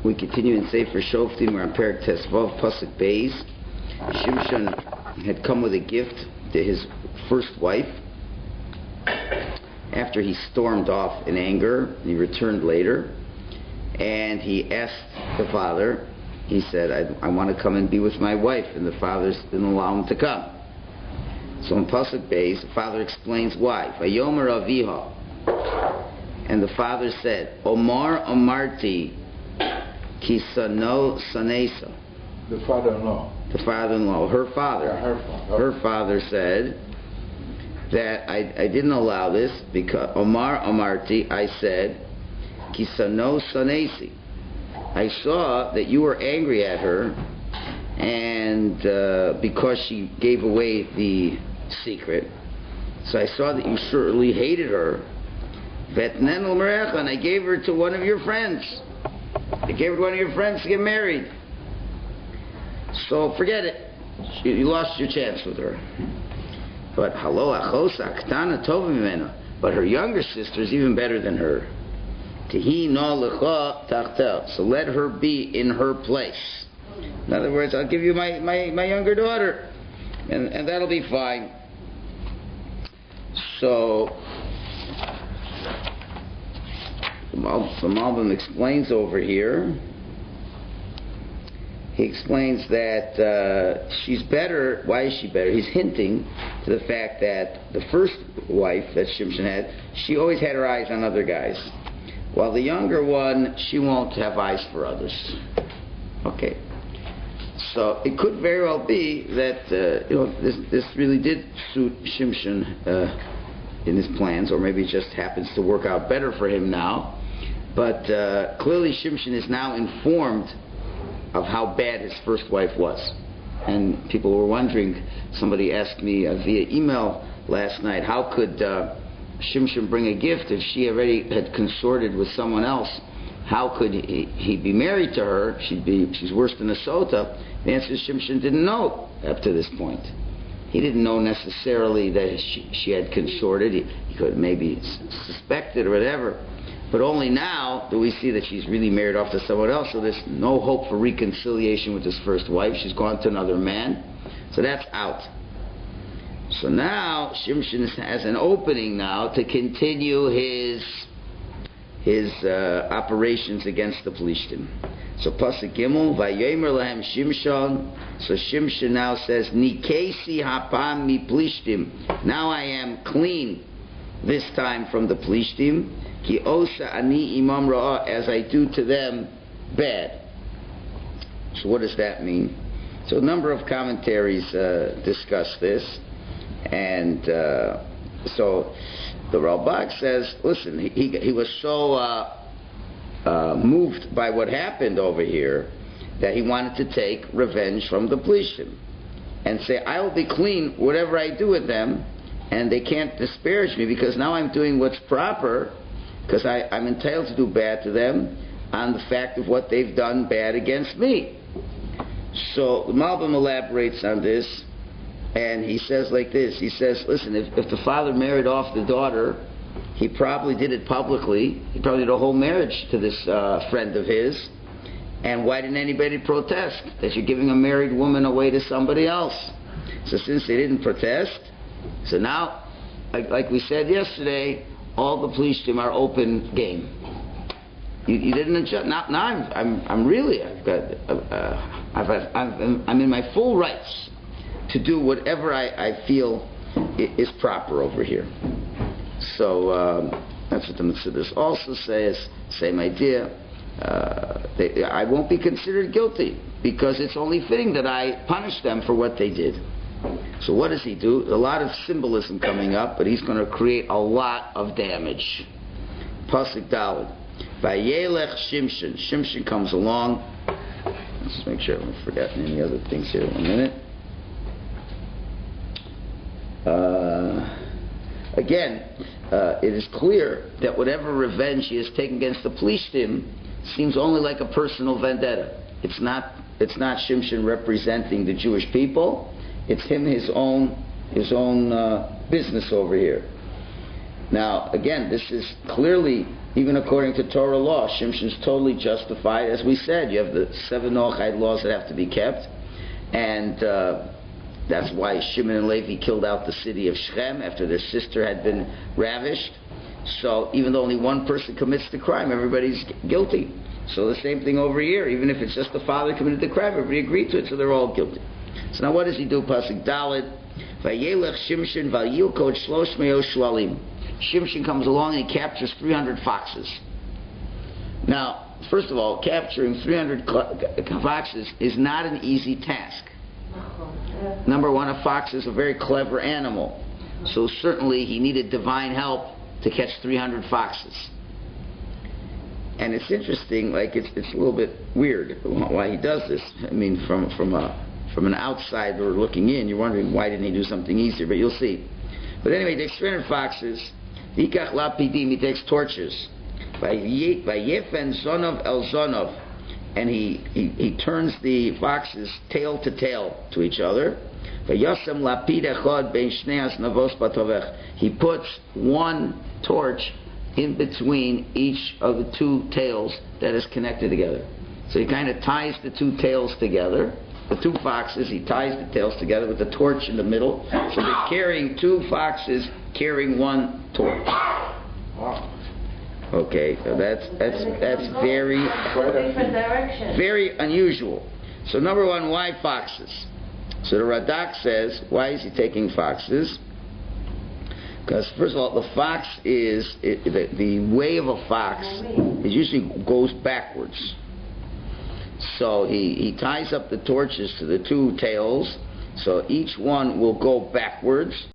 We continue in Sefer Shoftim. We're on Perek Tesvav, Pasuk Beis. Shimshon had come with a gift to his first wife after he stormed off in anger. He returned later, and he asked the father. He said, I want to come and be with my wife, and the father didn't allow him to come. So in Pasuk Beis, the father explains why. Vayomer Aviha, and the father said, Omar Amarti Kisano Sanesa. The father-in-law. The father-in-law, her father. Yeah, her father. Her father said that I didn't allow this because Omar Amarti, I said, Kisano Sanesi. I saw that you were angry at her, and because she gave away the secret, so I saw that you certainly hated her. And I gave her to one of your friends. I gave her to one of your friends to get married. So forget it. You lost your chance with her. But but her younger sister is even better than her. So let her be in her place. In other words, I'll give you my younger daughter, and that'll be fine. So the Malbim explains over here. He explains that she's better. Why is she better? He's hinting to the fact that the first wife that Shimshon had, she always had her eyes on other guys, while the younger one, she won't have eyes for others. Okay. So it could very well be that this really did suit Shimshon in his plans, or maybe it just happens to work out better for him now. But clearly Shimshon is now informed of how bad his first wife was. And people were wondering, somebody asked me via email last night, how could Shimshon bring a gift if she already had consorted with someone else? How could he be married to her? She's worse than a sota. The answer is Shimshon didn't know up to this point. He didn't know necessarily that she had consorted. He could maybe suspect it or whatever. But only now do we see that she's really married off to someone else, so there's no hope for reconciliation with his first wife. She's gone to another man. So that's out. So now Shimshon has an opening now to continue his operations against the Plishtim. So Pasuk Gimel, Vayomer lahem Shimshon. So Shimshon now says, Nikesi hapam mi Plishtim. Now I am clean this time from the Plishtim. Ki osa ani imam ra'ah, as I do to them bad. So what does that mean? So a number of commentaries discuss this, and so the Ralbag says, listen, he was so moved by what happened over here that he wanted to take revenge from the Plishtim and say, I will be clean whatever I do with them, and they can't disparage me because now I'm doing what's proper, because I'm entitled to do bad to them on the fact of what they've done bad against me. So the Malbim elaborates on this, and he says like this. He says, listen, if the father married off the daughter, he probably did it publicly. He probably did a whole marriage to this friend of his. And why didn't anybody protest that you're giving a married woman away to somebody else? So since they didn't protest, so now, like we said yesterday, all the Plishtim are open game. You didn't adjust. Now I'm really, I'm in my full rights to do whatever I feel is proper over here. So that's what the Mitzvahs also says. Same idea. I won't be considered guilty because it's only fitting that I punish them for what they did. So what does he do? A lot of symbolism coming up, but he's going to create a lot of damage. Pasuk Daled. Vayelech Shimshon. Shimshon comes along. Let's make sure I haven't forgotten any other things here. 1 minute. Again, it is clear that whatever revenge he has taken against the Plishtim seems only like a personal vendetta. It's not Shimshon representing the Jewish people. It's him, his own business over here. Now, again, this is clearly Even according to Torah law, Shimshon's totally justified. As we said, you have the 7 Noachide laws that have to be kept, and that's why Shimon and Levi killed out the city of Shechem after their sister had been ravished. So even though only one person commits the crime, everybody's guilty. So the same thing over here. Even if it's just the father committed the crime, everybody agreed to it, so they're all guilty. So now what does he do? Pasuk Dalet. Vayelech Shimshon vayilkod 300 shwalim. Shimshon comes along and he captures 300 foxes. Now, first of all, capturing 300 foxes is not an easy task. Number one, a fox is a very clever animal. So certainly he needed divine help to catch 300 foxes. And it's interesting, like it's a little bit weird why he does this. I mean, from an outsider looking in, you're wondering why didn't he do something easier, but you'll see. But anyway, he takes 300 foxes, Yikach lapidim, he takes torches, Vayefen zonov el zonov, and he turns the foxes tail to tail to each other. Vayasem lapid echad bein shnei asnavos batovech, he puts one torch in between each of the two tails that is connected together. So he kind of ties the two tails together. The two foxes, he ties the tails together with the torch in the middle. So they're carrying two foxes carrying one torch. Okay, so that's very very unusual. So number one, why foxes? So the Radak says, why is he taking foxes? Because first of all, the fox is the way of a fox. It usually goes backwards. So he ties up the torches to the two tails, so each one will go backwards.